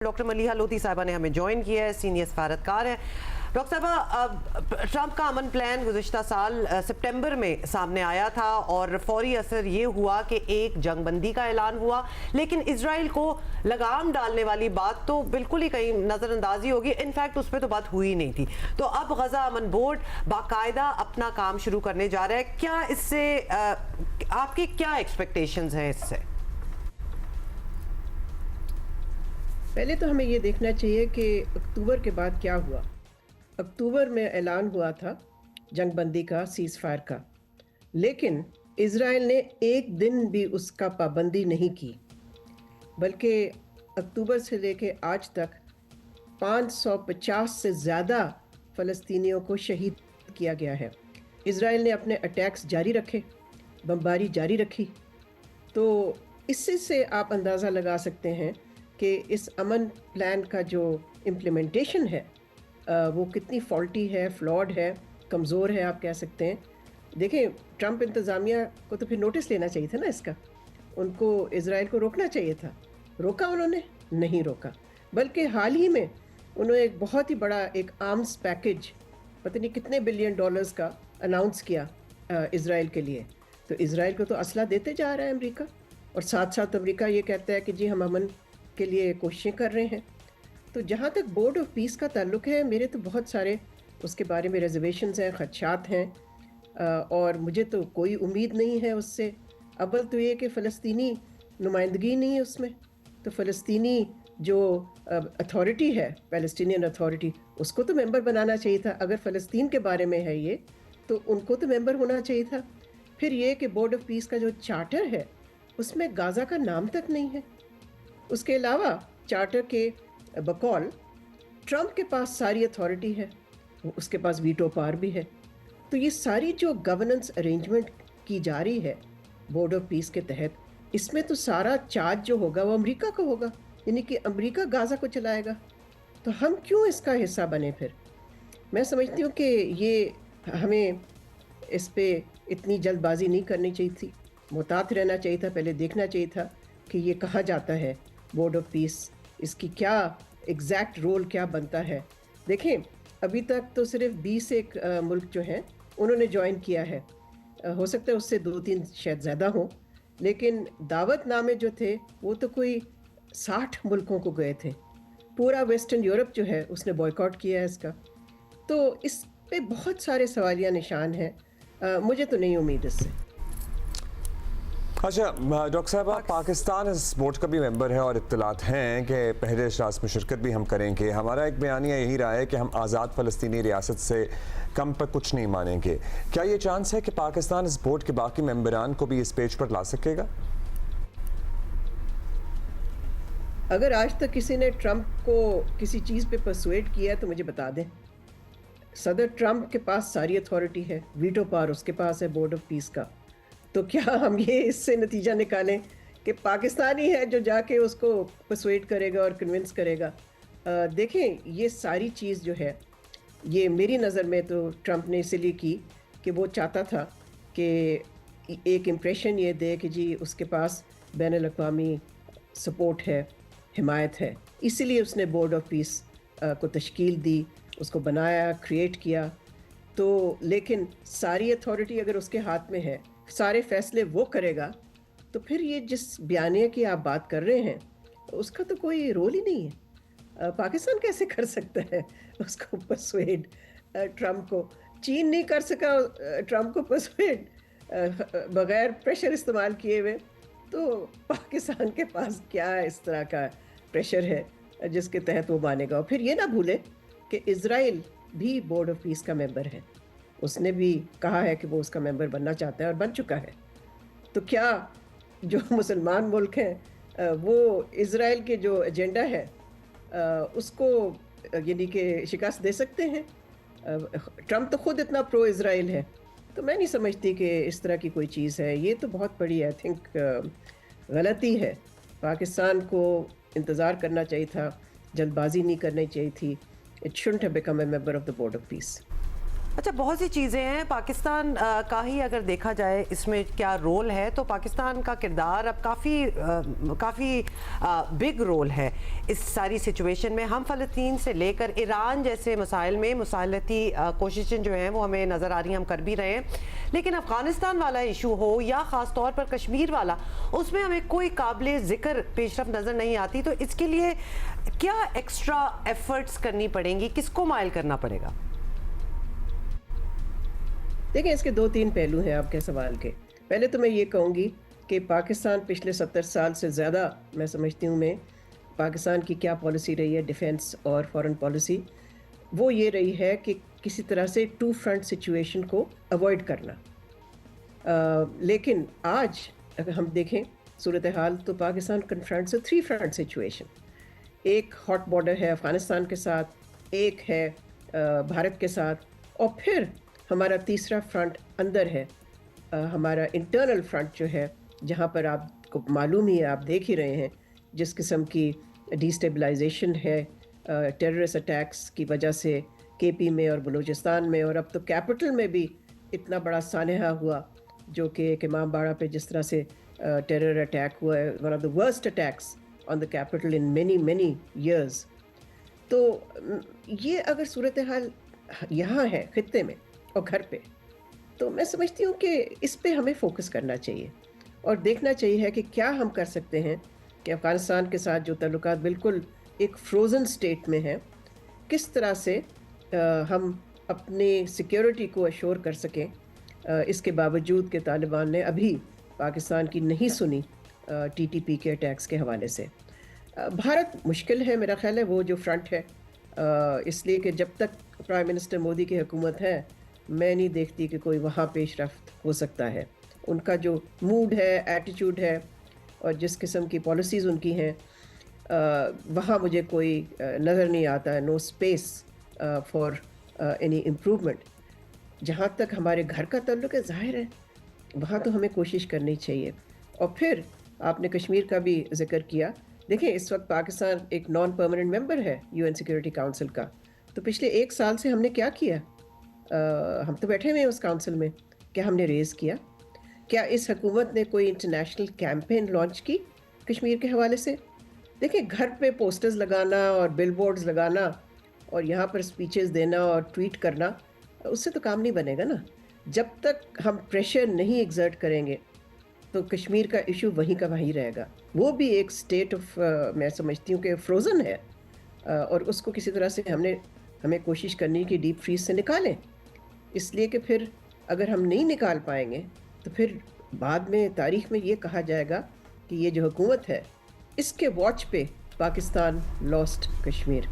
Doctor Maliha Lodhi साहिबा ने हमें ज्वाइन किया है, सीनियर सफारतकार हैं। डॉक्टर साहिबा, ट्रंप का अमन प्लान गुज़िश्ता साल सितंबर में सामने आया था और फौरी असर ये हुआ कि एक जंग बंदी का ऐलान हुआ, लेकिन इजराइल को लगाम डालने वाली बात तो बिल्कुल ही कहीं नज़रअंदाजी होगी। इनफैक्ट उस पर तो बात हुई नहीं थी। तो अब गजा अमन बोर्ड बाकायदा अपना काम शुरू करने जा रहा है। क्या इससे आपकी क्या एक्सपेक्टेशंस हैं इससे? पहले तो हमें ये देखना चाहिए कि अक्टूबर के बाद क्या हुआ। अक्टूबर में ऐलान हुआ था जंग बंदी का, सीज़ फायर का, लेकिन इज़राइल ने एक दिन भी उसका पाबंदी नहीं की, बल्कि अक्टूबर से लेके आज तक 550 से ज़्यादा फ़लस्तीनियों को शहीद किया गया है। इज़राइल ने अपने अटैक्स जारी रखे, बमबारी जारी रखी। तो इससे से आप अंदाज़ा लगा सकते हैं कि इस अमन प्लान का जो इम्प्लीमेंटेशन है वो कितनी फॉल्टी है, फ्लॉड है, कमज़ोर है आप कह सकते हैं। देखें, ट्रंप इंतज़ामिया को तो फिर नोटिस लेना चाहिए था ना इसका। उनको इज़राइल को रोकना चाहिए था। रोका उन्होंने? नहीं रोका। बल्कि हाल ही में उन्होंने एक बहुत ही बड़ा एक आर्म्स पैकेज, पता नहीं कितने बिलियन डॉलर्स का अनाउंस किया इज़राइल के लिए। तो इज़राइल को तो असला देते जा रहा है अमेरिका, और साथ साथ अमेरिका ये कहता है कि जी हम अमन के लिए कोशिशें कर रहे हैं। तो जहाँ तक बोर्ड ऑफ पीस का ताल्लुक है, मेरे तो बहुत सारे उसके बारे में रिजर्वेशंस हैं, खदशात हैं, और मुझे तो कोई उम्मीद नहीं है उससे। अव्वल तो ये कि फ़लस्तीनी नुमाइंदगी नहीं है उसमें। तो फ़लस्तीनी जो अथॉरिटी है, पैलेस्टीनियन अथॉरिटी, उसको तो मेंबर बनाना चाहिए था। अगर फ़लस्तीन के बारे में है ये, तो उनको तो मेंबर होना चाहिए था। फिर ये कि बोर्ड ऑफ पीस का जो चार्टर है उसमें गाज़ा का नाम तक नहीं है। उसके अलावा चार्टर के बकौल ट्रंप के पास सारी अथॉरिटी है, उसके पास वीटो पावर भी है। तो ये सारी जो गवर्नेंस अरेंजमेंट की जा रही है बोर्ड ऑफ पीस के तहत, इसमें तो सारा चार्ज जो होगा वो अमेरिका का होगा, यानी कि अमेरिका गाज़ा को चलाएगा। तो हम क्यों इसका हिस्सा बने फिर? मैं समझती हूँ कि ये हमें इस पे इतनी जल्दबाजी नहीं करनी चाहिए थी, मुहतात रहना चाहिए था। पहले देखना चाहिए था कि ये कहाँ जाता है बोर्ड ऑफ पीस, इसकी क्या एग्जैक्ट रोल क्या बनता है। देखें, अभी तक तो सिर्फ 20 एक मुल्क जो हैं उन्होंने ज्वाइन किया है। हो सकता है उससे 2-3 शायद ज़्यादा हों, लेकिन दावतनामे जो थे वो तो कोई 60 मुल्कों को गए थे। पूरा वेस्टर्न यूरोप जो है उसने बॉयकॉट किया है इसका। तो इस पे बहुत सारे सवालिया निशान हैं। मुझे तो नहीं उम्मीद इससे। अच्छा डॉक्टर साहब, पाकिस्तान इस बोर्ड का भी मेंबर है और इत्तलात हैं कि पहले इजलास में शिरकत भी हम करेंगे। हमारा एक बयानिया यही रहा है कि हम आज़ाद फ़लस्तीनी रियासत से कम पर कुछ नहीं मानेंगे। क्या ये चांस है कि पाकिस्तान इस बोर्ड के बाकी मेंबरान को भी इस पेज पर ला सकेगा? अगर आज तक किसी ने ट्रंप को किसी चीज़ पे परसुएड किया है तो मुझे बता दें। सदर ट्रंप के पास सारी अथॉरिटी है, वीटो पावर उसके पास है बोर्ड ऑफ पीस का। तो क्या हम ये इससे नतीजा निकालें कि पाकिस्तान ही है जो जाके उसको परसुएड करेगा और कन्विंस करेगा? देखें, ये सारी चीज़ जो है ये मेरी नज़र में तो ट्रंप ने इसलिए की कि वो चाहता था कि एक इम्प्रेशन ये दे कि जी उसके पास बैनुल-अक़वामी सपोर्ट है, हिमायत है। इसीलिए उसने बोर्ड ऑफ पीस को तश्कील दी, उसको बनाया, क्रिएट किया। तो लेकिन सारी अथॉरिटी अगर उसके हाथ में है, सारे फैसले वो करेगा, तो फिर ये जिस बयानिया की आप बात कर रहे हैं उसका तो कोई रोल ही नहीं है। पाकिस्तान कैसे कर सकता है उसको परसुएड? ट्रंप को चीन नहीं कर सका ट्रंप को परसुएड बगैर प्रेशर इस्तेमाल किए हुए। तो पाकिस्तान के पास क्या इस तरह का प्रेशर है जिसके तहत वो मानेगा? और फिर ये ना भूलें कि इज़राइल भी बोर्ड ऑफ पीस का मेंबर है। उसने भी कहा है कि वो उसका मेंबर बनना चाहता है और बन चुका है। तो क्या जो मुसलमान मुल्क हैं वो इज़राइल के जो एजेंडा है उसको यानी कि शिकस्त दे सकते हैं? ट्रंप तो खुद इतना प्रो इज़राइल है। तो मैं नहीं समझती कि इस तरह की कोई चीज़ है। ये तो बहुत बड़ी आई थिंक गलती है। पाकिस्तान को इंतज़ार करना चाहिए था, जल्दबाजी नहीं करनी चाहिए थी। It shouldn't have become a member of the board of peace. अच्छा, बहुत सी चीज़ें हैं। पाकिस्तान का ही अगर देखा जाए इसमें क्या रोल है, तो पाकिस्तान का किरदार अब काफ़ी बिग रोल है इस सारी सिचुएशन में। हम फ़लस्तीन से लेकर ईरान जैसे मसाइल में मुसालती कोशिशें जो हैं वो हमें नज़र आ रही हैं, हम कर भी रहे हैं। लेकिन अफ़गानिस्तान वाला इशू हो या ख़ास तौर पर कश्मीर वाला, उसमें हमें कोई काबिल ज़िक्र पेशरफ नज़र नहीं आती। तो इसके लिए क्या एक्स्ट्रा एफर्ट्स करनी पड़ेंगी, किसको माइल करना पड़ेगा? देखिए, इसके 2-3 पहलू हैं आपके सवाल के। पहले तो मैं ये कहूँगी कि पाकिस्तान पिछले 70 साल से ज़्यादा, मैं समझती हूँ, मैं पाकिस्तान की क्या पॉलिसी रही है डिफेंस और फॉरेन पॉलिसी, वो ये रही है कि किसी तरह से टू फ्रंट सिचुएशन को अवॉइड करना। लेकिन आज अगर हम देखें सूरत हाल, तो पाकिस्तान कन्फ्रंट्स अ 3 फ्रंट सिचुएशन। एक हॉट बॉर्डर है अफ़गानिस्तान के साथ, एक है भारत के साथ, और फिर हमारा तीसरा फ्रंट अंदर है, हमारा इंटरनल फ्रंट जो है, जहाँ पर आपको मालूम ही है, आप देख ही रहे हैं जिस किस्म की डिस्टेबलाइजेशन है टेररिस्ट अटैक्स की वजह से केपी में और बलूचिस्तान में, और अब तो कैपिटल में भी इतना बड़ा सानहा हुआ, जो कि एक इमाम बाड़ा पे जिस तरह से टेरर अटैक हुआ है, one of the worst attacks on the capital in many years. तो ये अगर सूरत हाल यहाँ है खित्ते में और घर पे, तो मैं समझती हूँ कि इस पे हमें फोकस करना चाहिए और देखना चाहिए है कि क्या हम कर सकते हैं कि अफ़गानिस्तान के साथ जो ताल्लुकात बिल्कुल एक फ्रोज़न स्टेट में हैं, किस तरह से हम अपनी सिक्योरिटी को अश्योर कर सकें। इसके बावजूद कि तालिबान ने अभी पाकिस्तान की नहीं सुनी टीटीपी के अटैक्स के हवाले से। भारत मुश्किल है, मेरा ख़्याल है वो जो फ्रंट है, इसलिए कि जब तक प्राइम मिनिस्टर मोदी की हुकूमत है, मैं नहीं देखती कि कोई वहाँ पेशरफ्त हो सकता है। उनका जो मूड है, एटीट्यूड है और जिस किस्म की पॉलिसीज़ उनकी हैं, वहाँ मुझे कोई नज़र नहीं आता है, no space for any improvement. जहाँ तक हमारे घर का ताल्लुक है, ज़ाहिर है वहाँ तो हमें कोशिश करनी चाहिए। और फिर आपने कश्मीर का भी जिक्र किया। देखिए, इस वक्त पाकिस्तान एक नॉन परमानेंट मेंबर है यूएन सिक्योरिटी काउंसिल का, तो पिछले 1 साल से हमने क्या किया? हम तो बैठे हुए हैं उस काउंसिल में। क्या हमने रेज़ किया? क्या इस हुकूमत ने कोई इंटरनेशनल कैंपेन लॉन्च की कश्मीर के हवाले से? देखिए, घर पे पोस्टर्स लगाना और बिलबोर्ड्स लगाना और यहाँ पर स्पीचेस देना और ट्वीट करना, उससे तो काम नहीं बनेगा ना। जब तक हम प्रेशर नहीं एग्जर्ट करेंगे तो कश्मीर का इशू वहीं का वहीं रहेगा। वो भी एक स्टेट ऑफ, मैं समझती हूँ कि फ्रोज़न है, और उसको किसी तरह से हमें कोशिश करनी कि डीप फ्रीज से निकालें। इसलिए कि फिर अगर हम नहीं निकाल पाएंगे तो फिर बाद में तारीख़ में ये कहा जाएगा कि ये जो हुकूमत है, इसके वॉच पे पाकिस्तान लॉस्ट कश्मीर।